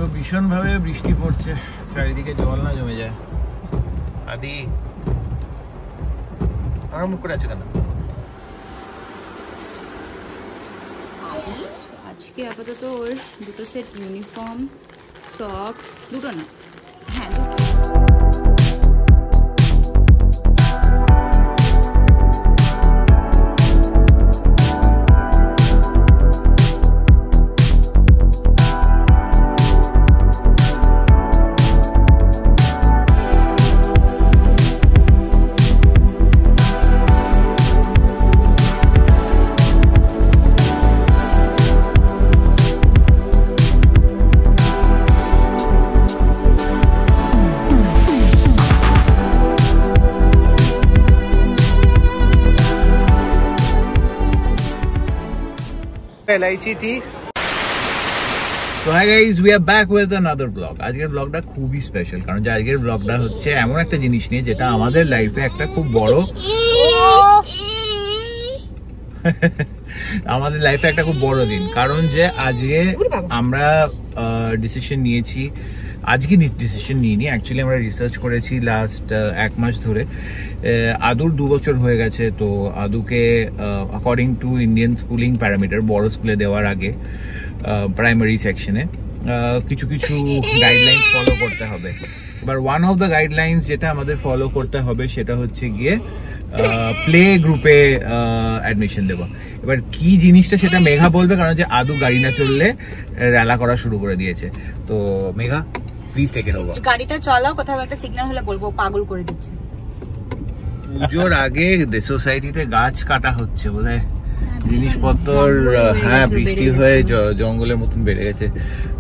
তো ভীষণ ভাবে বৃষ্টি পড়ছে, চারিদিকে জল না জমে যায়। আদি আমার মুখ করে আছে কেন? আজকে আপাতত ওর দুটো সেট ইউনিফর্ম, সক্স, দুটো না, হ্যাঁ দুটো। LIC tea. So hi guys, we are back with another vlog. আজকের ব্লগটা খুবই স্পেশাল, কারণ যে আজকের ব্লগটা হচ্ছে এমন একটা জিনিস নিয়ে যেটা আমাদের লাইফে একটা খুব বড় আমাদের লাইফে একটা খুব বড় দিন। কারণ যে আজকে আমরা ডিসিশন নিয়েছি, আজকে ডিসিশন নিইনি, অ্যাকচুয়ালি আমরা রিসার্চ করেছি লাস্ট 1 মাস ধরে। আদুর 2 বছর হয়ে গেছে, তো আদুকে according to Indian schooling parameter বড় স্কুলে দেওয়ার আগে প্রাইমারি সেকশনে কিছু কিছু গাইডলাইন্স ফলো করতে হবে। এবার ওয়ান অফ দ্য গাইডলাইন্স যেটা আমাদের ফলো করতে হবে সেটা হচ্ছে গিয়ে প্লে গ্রুপে অ্যাডমিশন দেবো। এবার কি জিনিসটা সেটা মেঘা বলবে, কারণ যে আদু গাড়ি না চললে রেলা করা শুরু করে দিয়েছে। তো Megha please take it over. গাড়িটা চালাও, কোথাও একটা সিগন্যাল হলে বলবো, পাগল করে দিচ্ছে। পুজোর আগে সোসাইটিতে গাছ কাটা হচ্ছে বোধহয়, জিনিসপত্র হ্যাঁ বৃষ্টি হয়ে জঙ্গলের মতন বেড়ে গেছে।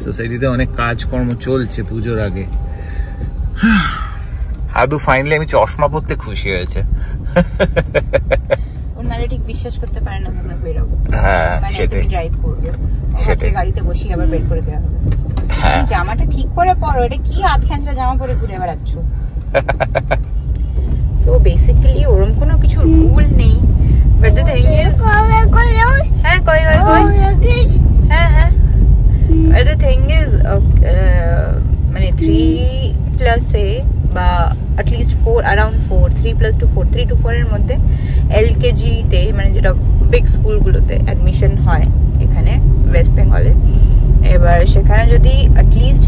সোসাইটিতে অনেক কাজকর্ম চলছে পুজোর আগে। আদু ফাইনালি আমি চশমা পরতে খুশি হয়েছে। ওনারা ঠিক বিশ্বাস করতে পারে না আমরা বেরোবো। হ্যাঁ সেটাই, ড্রাইভ করবে, সেটাই গাড়িতে বসে আবার বের করে দেওয়া হবে। জামাটা ঠিক করে পরো, এটা কি আধখাঞ্চা জামা পরে ঘুরে বেড়াচ্ছ? সো বেসিক্যালি ওরকম কোনো কিছু রুল নেই, বাট দ্য থিং ইজ হ্যাঁ কই হ্যাঁ হ্যাঁ বাট দ্য থিং ইজ মানে 3+A বা অ্যাটলিস্ট 4 অ্যারাউন্ড 4 3+4 3 to 4 এর মধ্যে LKG তে, মানে যেটা বিগ স্কুলগুলোতে অ্যাডমিশন হয় এখানে ওয়েস্ট বেঙ্গলে। এবার সেখানে যদি অ্যাটলিস্ট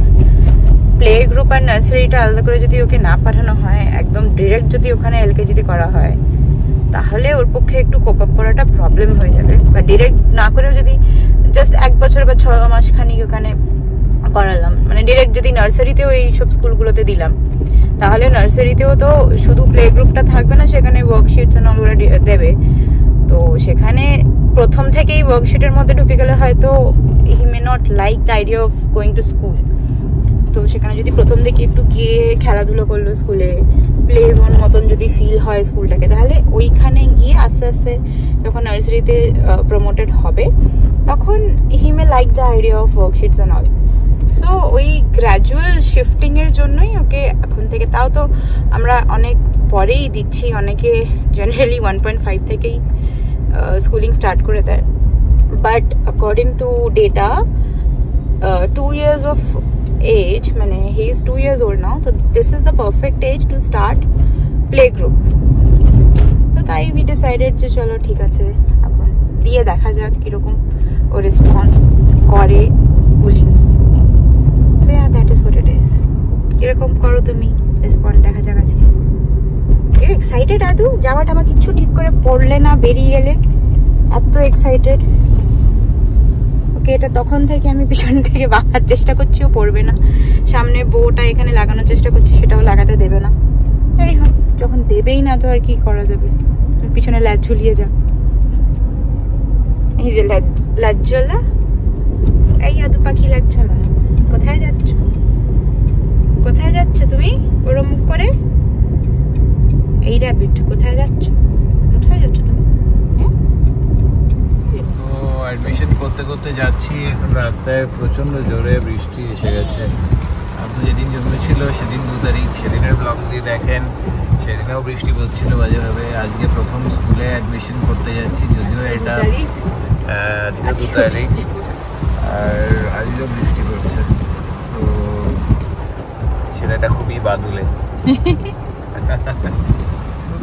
প্লে গ্রুপ আর নার্সারিটা আলাদা করে যদি ওকে না পাঠানো হয়, একদম ডিরেক্ট যদি ওখানে LKG-তে করা হয়, তাহলে ওর পক্ষে একটু কোপ আপ করাটা প্রবলেম হয়ে যাবে। বা ডিরেক্ট না করেও যদি জাস্ট 1 বছর বা 6 মাস খানিক ওখানে করালাম, মানে ডিরেক্ট যদি নার্সারিতেও এই সব স্কুলগুলোতে দিলাম, তাহলে নার্সারিতেও তো শুধু প্লে গ্রুপটা থাকবে না, সেখানে ওয়ার্কশিটস এন্ড অল ওরা দেবে। তো সেখানে প্রথম থেকেই ওয়ার্কশিটের মধ্যে ঢুকে গেলে হয়তো he may not like the idea of going to school. তো সেখানে যদি প্রথম থেকে একটু গিয়ে খেলাধুলো করলো স্কুলে, প্লে জোন মতন যদি ফিল হয় স্কুলটাকে, তাহলে ওইখানে গিয়ে আস্তে আস্তে যখন নার্সারিতে প্রমোটেড হবে, তখন he may like the idea of worksheets and all. So ওই গ্র্যাজুয়াল শিফটিং এর জন্যই ওকে এখন থেকে, তাও তো আমরা অনেক পরেই দিচ্ছি, অনেকে জেনারেলি 1.5 থেকেই স্কুলিং স্টার্ট করে দেয়, but according to data 2 years of age, মানে he is 2 years old now, so this is the perfect age to start play group. তো তাই we decided যে চলো ঠিক আছে, এখন দিয়ে দেখা যাক কিরকম ও রেসপন্স করে schooling. So yeah, that is what it is. কিরকম করো তুমি রেসপন্স, দেখা যাক আজকে। ইউ এক্সাইটেড আদু? জামাটা আমার কিচ্ছু ঠিক করে পড়লে না, বেরিয়ে গেলে এত এক্সাইটেড। ওকে এটা তখন থেকে আমি পিছন থেকে বাঁকার চেষ্টা করছি, ও পড়বে না। সামনে বউটা এখানে লাগানোর চেষ্টা করছি, সেটাও লাগাতে দেবে না। এই হোক, যখন দেবেই না তো আর কি করা যাবে, পিছনে ল্যাজ ঝুলিয়ে যাক। এই যে ল্যাজ ঝোলা, এই আদু পাখি ল্যাজ ঝোলা, কোথায় যাচ্ছ? কোথায় যাচ্ছ তুমি ওরম করে? এই র্যাবিট কোথায় যাচ্ছ? কোথায় যাচ্ছ তুমি? অ্যাডমিশন করতে করতে যাচ্ছি, এখন রাস্তায় প্রচন্ড জোরে বৃষ্টি এসে গেছে। তো যেদিন জন্মেছিল সেদিন 2 তারিখ, সেদিনের ব্লগ দিয়ে দেখেন, সেদিনেও বৃষ্টি পড়ছিল বাজেভাবে। আজকে প্রথম স্কুলে অ্যাডমিশন করতে যাচ্ছি, যদিও এটা আজকে 2 তারিখ, আর আজকেও বৃষ্টি পড়ছে। তো আমি বাদুলে।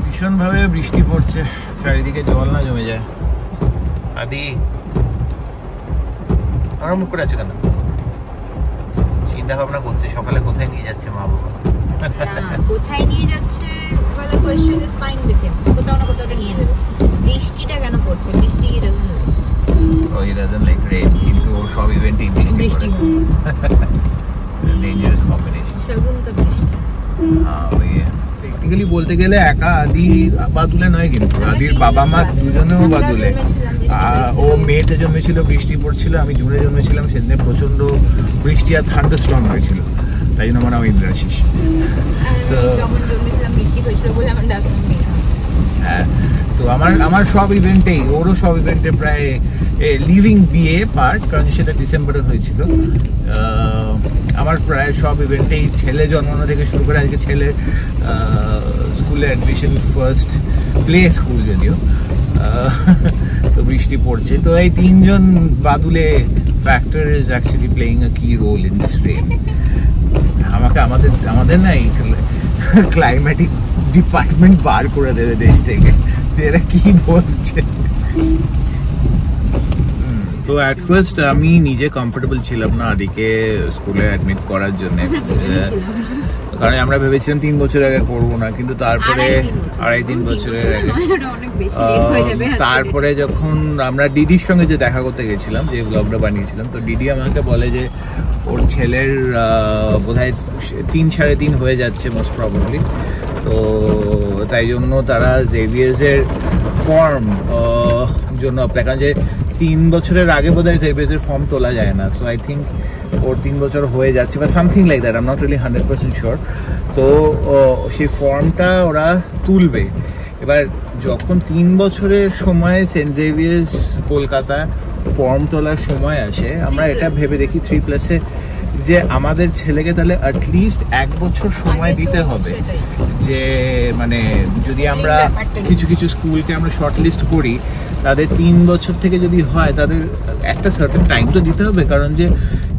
ভীষণ ভাবে বৃষ্টি পড়ছে, চারিদিকে জল না জমে যায়। আদি আমার মুখ করে আছে কেন? চিন্তা ভাবনা করছে সকালে কোথায় নিয়ে যাচ্ছে মা বাবা। কোথায় নিয়ে যাচ্ছে বলে question is fine with him, কোথাও না কোথাও নিয়ে যাবে। বৃষ্টিটা কেন পড়ছে? বৃষ্টি কি ডাজন্ট লাইক। ও হি ডাজন্ট লাইক রেইন, কিন্তু ওর সব ইভেন্টেই বৃষ্টি পড়ে। Dangerous combination. শগুন কা বৃষ্টি। টেকনিক্যালি বলতে গেলে একা আদি বাদুলে নয়, কিন্তু আদির বাবা মা দুজনেও বাদুলে। ও মেতে জন্মেছিল, বৃষ্টি পড়ছিল। আমি জুনে জন্মেছিলাম, সেদিনে প্রচন্ড বৃষ্টি আর থান্ডারস্টর্ম হয়েছিল, তাই জন্য আমার নাম ইন্দ্রাশিস। তো হ্যাঁ, তো আমার সব ইভেন্টেই, ওরও সব ইভেন্টে প্রায় লিভিং বিএ পার্ট, কারণ সেটা ডিসেম্বরে হয়েছিল। আমার প্রায় সব ইভেন্টেই ছেলে জন্মানো থেকে শুরু করে আজকে ছেলে স্কুলে অ্যাডমিশন, ফার্স্ট প্লে স্কুল যদিও, তো বৃষ্টি পড়ছে। তো এই তিনজন বাদুলে ফ্যাক্টর ইজ অ্যাকচুয়ালি প্লেইং আ কি রোল ইন দিস রেইন। আমাদের না এই ক্লাইমেটিক ডিপার্টমেন্ট বার করে দেবে দেশ থেকে, এরা কি বলছে। তো অ্যাট ফার্স্ট আমি নিজে কমফোর্টেবল ছিলাম না আদিকে স্কুলে অ্যাডমিট করার জন্য, কারণ আমরা ভেবেছিলাম 3 বছর আগে করবো না, কিন্তু তারপরে 2.5-3 বছরের আগে। তারপরে যখন আমরা ডিডির সঙ্গে যে দেখা করতে গেছিলাম, যে ব্লগটা বানিয়েছিলাম, তো ডিডি আমাকে বলে যে ওর ছেলের বোধহয় 3-3.5 হয়ে যাচ্ছে মোস্ট প্রবাবলি, তো তাই জন্য তারা জেভিয়ার্সের ফর্ম জন্য অ্যাপ্লাই, কারণ যে 3 বছরের আগে বোধহয় জেভিয়ার্সের ফর্ম তোলা যায় না। সো আই থিঙ্ক ওর 3 বছর হয়ে যাচ্ছে বা something like that, I am not really 100% sure. তো সেই ফর্মটা ওরা তুলবে। এবার যখন 3 বছরের সময় সেন্ট জেভিয়ার্স কলকাতা ফর্ম তোলার সময় আসে, আমরা এটা ভেবে দেখি 3+এ যে আমাদের ছেলেকে তাহলে অ্যাটলিস্ট 1 বছর সময় দিতে হবে, যে মানে যদি আমরা কিছু কিছু স্কুলকে আমরা শর্টলিস্ট করি, তাদের 3 বছর থেকে যদি হয়, তাদের একটা সার্টেন টাইম তো দিতে হবে, কারণ যে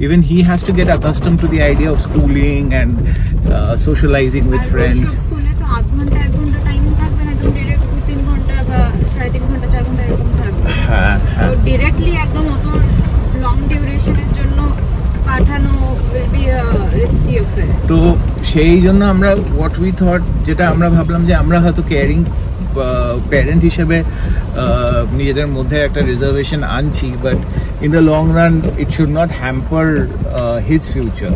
even he has to get accustom to the idea of schooling and socialising with friends. স্কুলে তো 1 ঘন্টা 1 ঘন্টা টাইম থাকবে না, একদম ডাইরেক্ট 2-3 ঘন্টা বা 3.5 ঘন্টা 4 ঘন্টা এরকম থাকবে। হ্যাঁ, তো ডাইরেক্টলি একদম অত লং ডিউরেশনের জন্য পাঠানো will be a risky affair. তো সেই জন্য আমরা হোয়াট উই থট, যেটা আমরা ভাবলাম যে আমরা হয়তো কেয়ারিং প্যারেন্ট হিসেবে নিজেদের মধ্যে একটা রিজার্ভেশন আনছি, but in the long run it should not hamper his future.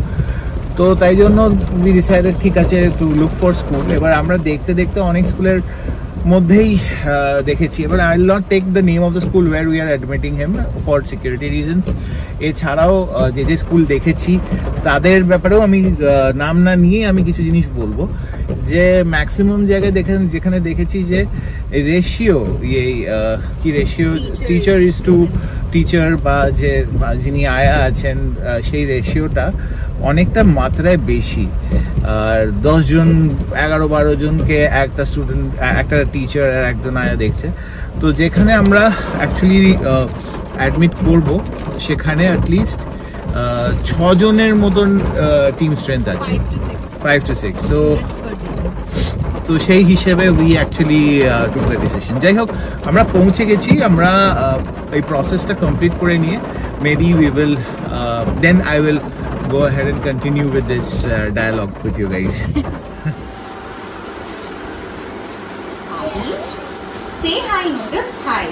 তো তাই জন্য উই ডিসাইডেড ঠিক আছে টু লুক ফর স্কুল। এবার আমরা দেখতে দেখতে অনেক স্কুলের মধ্যেই দেখেছি। এবার I will not take the name of the school where we are admitting him for security reasons. এছাড়াও যে যে স্কুল দেখেছি তাদের ব্যাপারেও আমি নাম না নিয়ে আমি কিছু জিনিস বলবো, যে ম্যাক্সিমাম জায়গায় যেখানে দেখেছি যে রেশিও, কি ratio, teacher is to teacher বা যে যিনি আয়া আছেন, সেই রেশিওটা অনেকটা মাত্রায় বেশি। আর 10 জন 11-12 জনকে একটা স্টুডেন্ট, একটা টিচার আর একজন আয়া দেখছে। তো যেখানে আমরা অ্যাকচুয়ালি অ্যাডমিট করব, সেখানে অ্যাটলিস্ট 6 জনের মতন টিম স্ট্রেংথ আছে, 5 to 6। তো সেই হিসেবে we actually took the decision. যাই হোক, আমরা পৌঁছে গেছি। আমরা এই প্রসেসটা কমপ্লিট করে নিয়ে maybe we will then I will go ahead and continue with this dialogue with you guys. Say hi, no, just hi.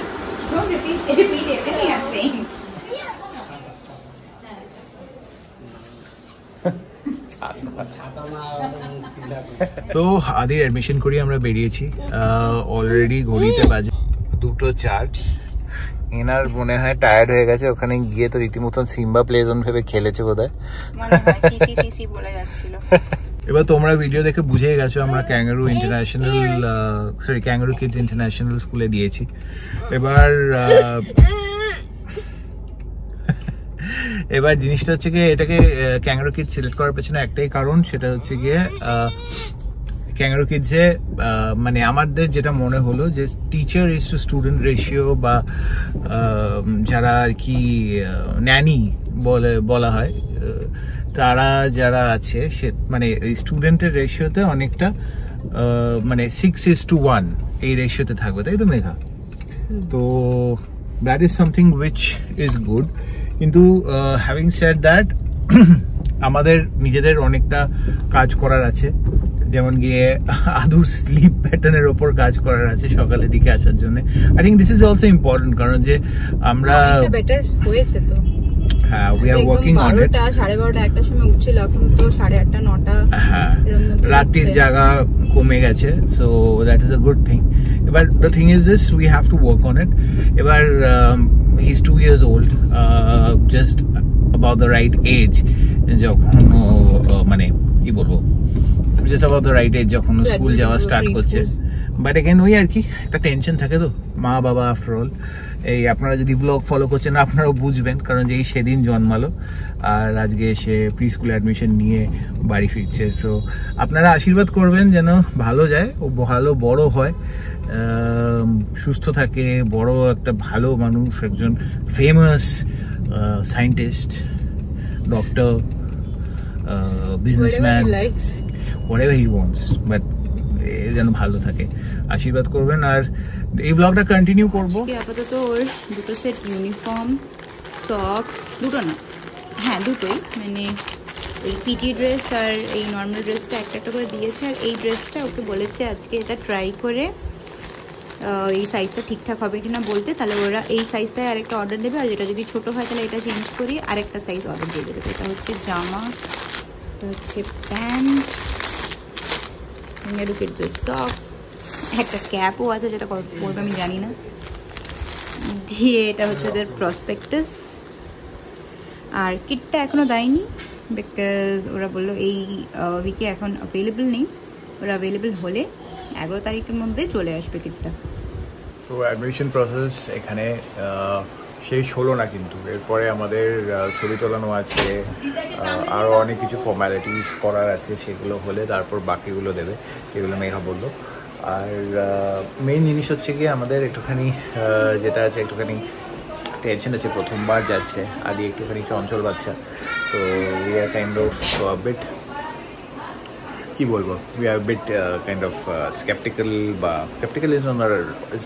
Don't repeat everything I'm saying. তো আদির অ্যাডমিশন করি আমরা বেরিয়েছি। অলরেডি ঘড়িতে বাজে 2:04। এনার মনে হয় টায়ার্ড হয়ে গেছে, ওখানে গিয়ে তো রীতিমতন সিম্বা প্লে জোন ভেবে খেলেছে বোধহয়। এবার তোমরা ভিডিও দেখে বুঝে গেছো আমরা ক্যাঙ্গারু কিডস ইন্টারন্যাশনাল স্কুলে দিয়েছি। এবার জিনিসটা হচ্ছে গিয়ে, এটাকে ক্যাঙ্গারু কিডস সিলেক্ট করার পেছনে একটাই কারণ, সেটা হচ্ছে গিয়ে ক্যাঙ্গারু কিডসে মানে আমাদের যেটা মনে হলো যে teacher is to student ratio বা যারা আর কি ন্যানি বলা হয়, তারা যারা আছে সে মানে স্টুডেন্টের রেশিওতে অনেকটা মানে 6:1 এই রেশিওতে থাকবে, তাই তো মেঘা? তো that is something which is good. কিন্তু হ্যাভিং সেড দ্যাট আমাদের নিজেদের অনেকটা কাজ করার আছে, যেমন গিয়ে আদুর স্লিপ প্যাটার্নের ওপর কাজ করার আছে সকালের দিকে আসার জন্য। I think this is also important, কারণ যে আমরা বেটার হয়েছে তো। হ্যাঁ, we are working on it. 12:30 একটার সময় উঠছিল, এখন তো 8:30 9টা। হ্যাঁ, রাতের জায়গা কমে গেছে, so that is a good thing. But the thing is this, we have to work on it. এবার he's 2 years old, just about the right age যখন মানে কি বলবো, just about the right age যখন স্কুল যাওয়া start করছে। But again ওই আর কি একটা টেনশন থাকে তো, মা বাবা আফটার অল। এই আপনারা যদি ব্লগ ফলো করছেন আপনারাও বুঝবেন, কারণ যে সেদিন জন্মালো আর আজকে এসে প্রি স্কুল অ্যাডমিশন নিয়ে বাড়ি ফিরছে। সো আপনারা আশীর্বাদ করবেন যেন ভালো যায়, ও ভালো বড় হয়, সুস্থ থাকে, বড় একটা ভালো মানুষ, একজন famous scientist, doctor, businessman, whatever he wants, but যেন ভালো থাকে, আশীর্বাদ করবেন। আর এই ব্লগটা কন্টিনিউ করবো। আপাতত ওর দুটো সেট ইউনিফর্ম, সক্স, দুটো না, হ্যাঁ দুটোই, মানে এই পিটি ড্রেস আর এই নর্মাল ড্রেসটা একটা একটা করে দিয়েছে। আর এই ড্রেসটা ওকে বলেছে আজকে এটা ট্রাই করে এই সাইজটা ঠিকঠাক হবে কিনা বলতে, তাহলে ওরা এই সাইজটায় আরেকটা অর্ডার দেবে, আর যেটা যদি ছোটো হয় তাহলে এটা চেঞ্জ করি আরেকটা সাইজ অর্ডার দিয়ে দেবে। এটা হচ্ছে জামা, এটা হচ্ছে প্যান্ট, সক্স, একটা ক্যাপও আছে যেটা করবে আমি জানি না, দিয়ে এটা হচ্ছে ওদের প্রসপেক্টাস। আর কিটটা এখনো দেয়নি, বিকজ ওরা বললো এই উইকে এখন অ্যাভেলেবল নেই, ওরা অ্যাভেলেবল হলে 11 তারিখের মধ্যে চলে আসবে কিটটা। তো অ্যাডমিশন প্রসেস এখানে শেষ হলো না, কিন্তু এরপরে আমাদের ছবি তোলানো আছে, আরও অনেক কিছু ফর্ম্যালিটিস করার আছে, সেগুলো হলে তারপর বাকিগুলো দেবে, সেগুলো মেঘা বললো। আর মেইন জিনিস হচ্ছে কি আমাদের একটুখানি যেটা আছে, একটুখানি টেনশন আছে, প্রথমবার যাচ্ছে আদি, একটুখানি চঞ্চল বাচ্চা, তো we are kind of bit, কি বলবো, we are bit kind of sceptical, বা sceptical is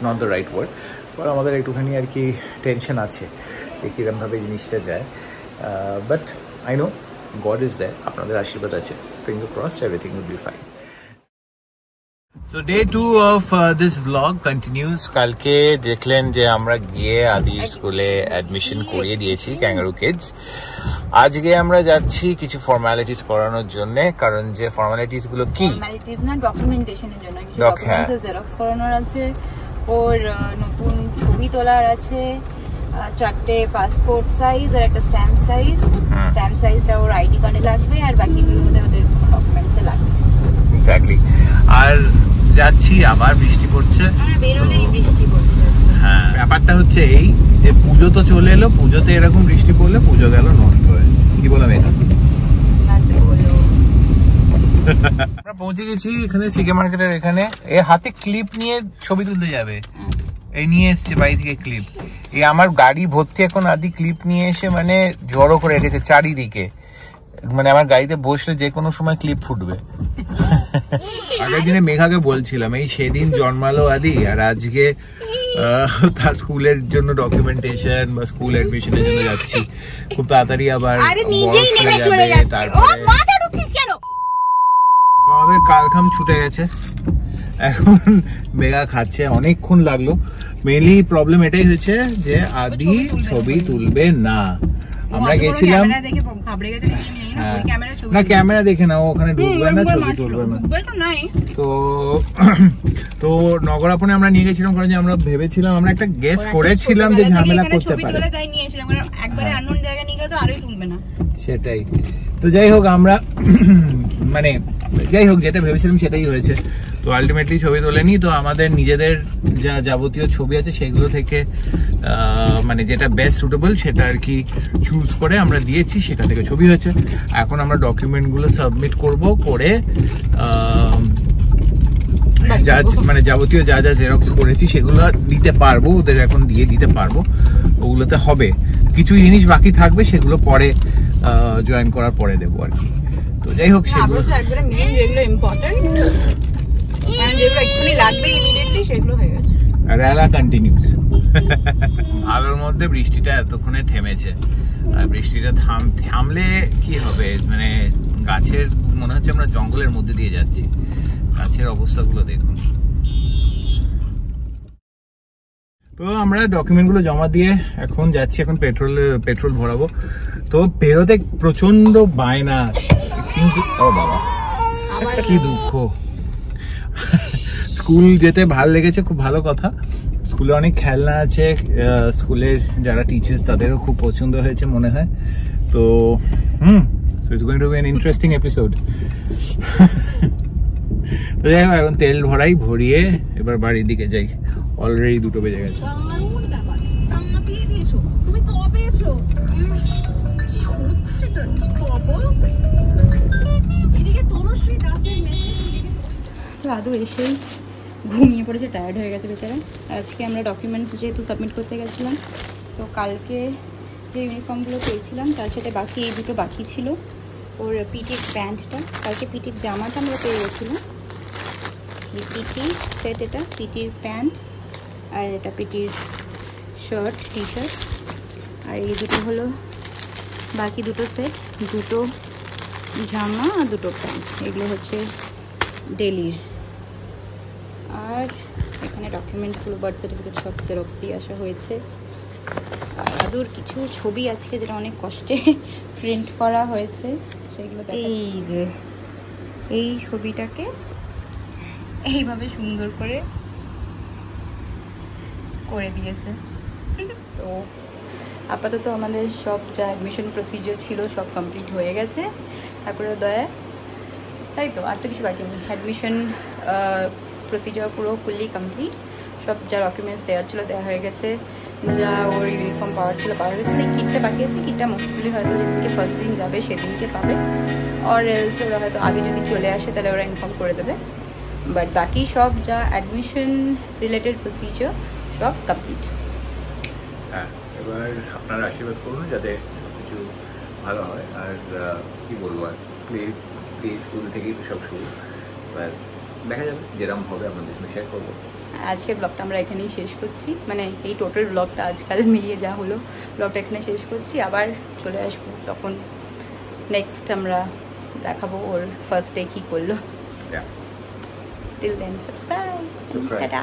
not the right word, but আমাদের একটুখানি আর কি টেনশন আছে যে কীরকমভাবে জিনিসটা যায়। But I know God is there, আপনাদের আশীর্বাদ আছে, finger crossed, everything will be fine. So day 2 of this vlog continues. কালকে দেখলেন যে আমরা গিয়ে আদি স্কুলে অ্যাডমিশন করিয়ে দিয়েছি, ক্যাঙ্গারু কিডস। আজকে আমরা যাচ্ছি কিছু ফর্মালিটিস করানোর জন্য, কারণ যে ফর্মালিটিস গুলো কি, ফর্মালিটিস না, ডকুমেন্টেশনের জন্য কিছু ডকুমেন্টস জেরক্স করানোর আছে, ওর নতুন ছবি তোলার আছে, 4টে পাসপোর্ট সাইজ আর একটা স্ট্যাম্প সাইজ। স্ট্যাম্প সাইজটা ওর আইডি কার্ডে লাগবে, আর বাকিগুলো ওদের ডকুমেন্টসে লাগবে। এক্স্যাক্টলি। আর যাচ্ছি, আবার বৃষ্টি পড়ছে, হ্যাঁ ব্যাপারটা হচ্ছে এই যে পুজো তো চলে এলো, পুজোতে এরকম বৃষ্টি পড়লে পুজো গেল নষ্ট হয়ে, কি বললাম এটা। আমরা পৌঁছে গেছি এখানে সিকে মার্কেটের এখানে, এ হাতে ক্লিপ নিয়ে ছবি তুলতে যাবে, এই নিয়ে এসছে বাড়ি থেকে ক্লিপ, এই আমার গাড়ি ভর্তি এখন আদি ক্লিপ নিয়ে এসে মানে জড়ো করে রেখেছে চারিদিকে, মানে আমার গাড়িতে বসলে যে কোনো সময় ক্লিপ ফুটবে। আগের দিনে মেঘাকে বলছিলাম এই সেদিন জন্মালো আদি, আর আজকে তার স্কুলের জন্য ডকুমেন্টেশন বা স্কুল এডমিশনের জন্য যাচ্ছি, খুব তাড়াতাড়ি আবার আমাদের কালখাম ছুটে গেছে, এখন মেঘা খাচ্ছে, অনেকক্ষণ লাগলো। মেইনলি প্রবলেম এটাই হয়েছে যে আদি ছবি তুলবে না। আমরা গেছিলাম, না ক্যামেরা দেখে না, ওখানে ঢুকবে না, ছবি তুলবে না। তো নগরাপনে আমরা নিয়ে গেছিলাম, কারণ আমরা ভেবেছিলাম, আমরা একটা গেস করেছিলাম যে ঝামেলা করতে পারে, সেটাই। তো যাই হোক, আমরা মানে যাই হোক যেটা ভেবেছিলাম সেটাই হয়েছে। তো আলটিমেটলি ছবি তোলেনি, তো আমাদের নিজেদের যা যাবতীয় ছবি আছে সেগুলো থেকে মানে যেটা বেস্ট সুটেবল সেটা আর কি চুজ করে আমরা দিয়েছি, সেটা থেকে ছবি হয়েছে। এখন আমরা ডকুমেন্টগুলো সাবমিট করব, করে মানে যাবতীয় যা যা জেরক্স করেছি সেগুলো দিতে পারবো, ওদের এখন দিয়ে দিতে পারবো, ওগুলোতে হবে। কিছু জিনিস বাকি থাকবে, সেগুলো পরে জয়েন করার পরে দেবো আর কি। তো যাই হোক, সেগুলো একবারে মেইন যেগুলো ইম্পর্টেন্ট মানে যেগুলো এক্ষুনি লাগবে ইমিডিয়েটলি সেগুলো হয়ে গেছে। রেলা কন্টিনিউস। আলোর মধ্যে বৃষ্টিটা এতক্ষণে থেমেছে, আর বৃষ্টিটা থামলে কি হবে, মানে গাছের মনে হচ্ছে আমরা জঙ্গলের মধ্যে দিয়ে যাচ্ছি, গাছের অবস্থাগুলো দেখুন। তো আমরা ডকুমেন্টগুলো জমা দিয়ে এখন যাচ্ছি, এখন পেট্রোল ভরাবো। তো বেরোতে প্রচন্ড বায়না, ও বাবা কি দুঃখ। স্কুল যেতে ভালো লেগেছে, খুব ভালো কথা। স্কুলে অনেক খেলনা আছে, স্কুলের যারা টিচার্স তাদেরও খুব পছন্দ হয়েছে মনে হয়। তো so it's going to be an interesting episode. তো যাই হোক, এখন তেল ভরিয়ে এবার বাড়ির দিকে যাই। অলরেডি 2টো বেজে গেছে। দাদু এসেই ঘুমিয়ে পড়েছে, টায়ার্ড হয়ে গেছে বেচারা। আজকে আমরা ডকুমেন্টস যেহেতু সাবমিট করতে গেছিলাম, তো কালকে যে ইউনিফর্মগুলো পেয়েছিলাম তার সাথে বাকি এই 2টো বাকি ছিল। ওর পিটির প্যান্টটা, কালকে পিটির জামাটা আমরা পেয়ে গেছিলাম। এই পিটি সেট, এটা পিটির প্যান্ট, আর এটা পিটির শার্ট, টি শার্ট। আর এই 2টো হলো বাকি 2টো সেট, 2টো জামা আর 2টো প্যান্ট। এগুলো হচ্ছে ডেলির। আর এখানে ডকুমেন্টসগুলো, বার্থ সার্টিফিকেট সব জেরক্স দিয়ে আসা হয়েছে। আর দাদুর কিছু ছবি আজকে যেটা অনেক কষ্টে প্রিন্ট করা হয়েছে, সেগুলো এই যে এই ছবিটাকে এইভাবে সুন্দর করে দিয়েছে। তো আপাতত আমাদের সব যা অ্যাডমিশন প্রসিজার ছিল সব কমপ্লিট হয়ে গেছে, তারপরে দয়া, তাই তো আর তো কিছু বাকি নেই। অ্যাডমিশন প্রসিজার পুরো ফুললি কমপ্লিট, সব যা ডকুমেন্টস দেওয়ার ছিল দেওয়া হয়ে গেছে, যা ওর ইউনিফর্ম পাওয়ার ছিল পাওয়া গেছে। এই কিটটা বাকি আছে, কিটটা মোস্টলি হয়তো যেদিনকে ফার্স্ট দিন যাবে সেদিনকে পাবে, আর এলস ওরা হয়তো আগে যদি চলে আসে তাহলে ওরা ইনফর্ম করে দেবে। বাট বাকি সব যা অ্যাডমিশন রিলেটেড প্রসিজার সব কমপ্লিট। হ্যাঁ, এবার আপনারা আশীর্বাদ করুন যাতে কিছু ভালো হয়। আর কি বলবো, আর প্লে স্কুল থেকেই তো সব শুরু, এবার দেখা যাবে যেরকম হবে আপনাদের সঙ্গে শেয়ার করবো। আজকের ব্লগটা আমরা এখানেই শেষ করছি, মানে এই টোটাল ব্লগটা আজকাল মিলিয়ে যা হলো ব্লগটা এখানে শেষ করছি। আবার চলে আসবো তখন নেক্সট আমরা দেখাবো ওর ফার্স্ট ডে কী করলো। Till then subscribe, tata.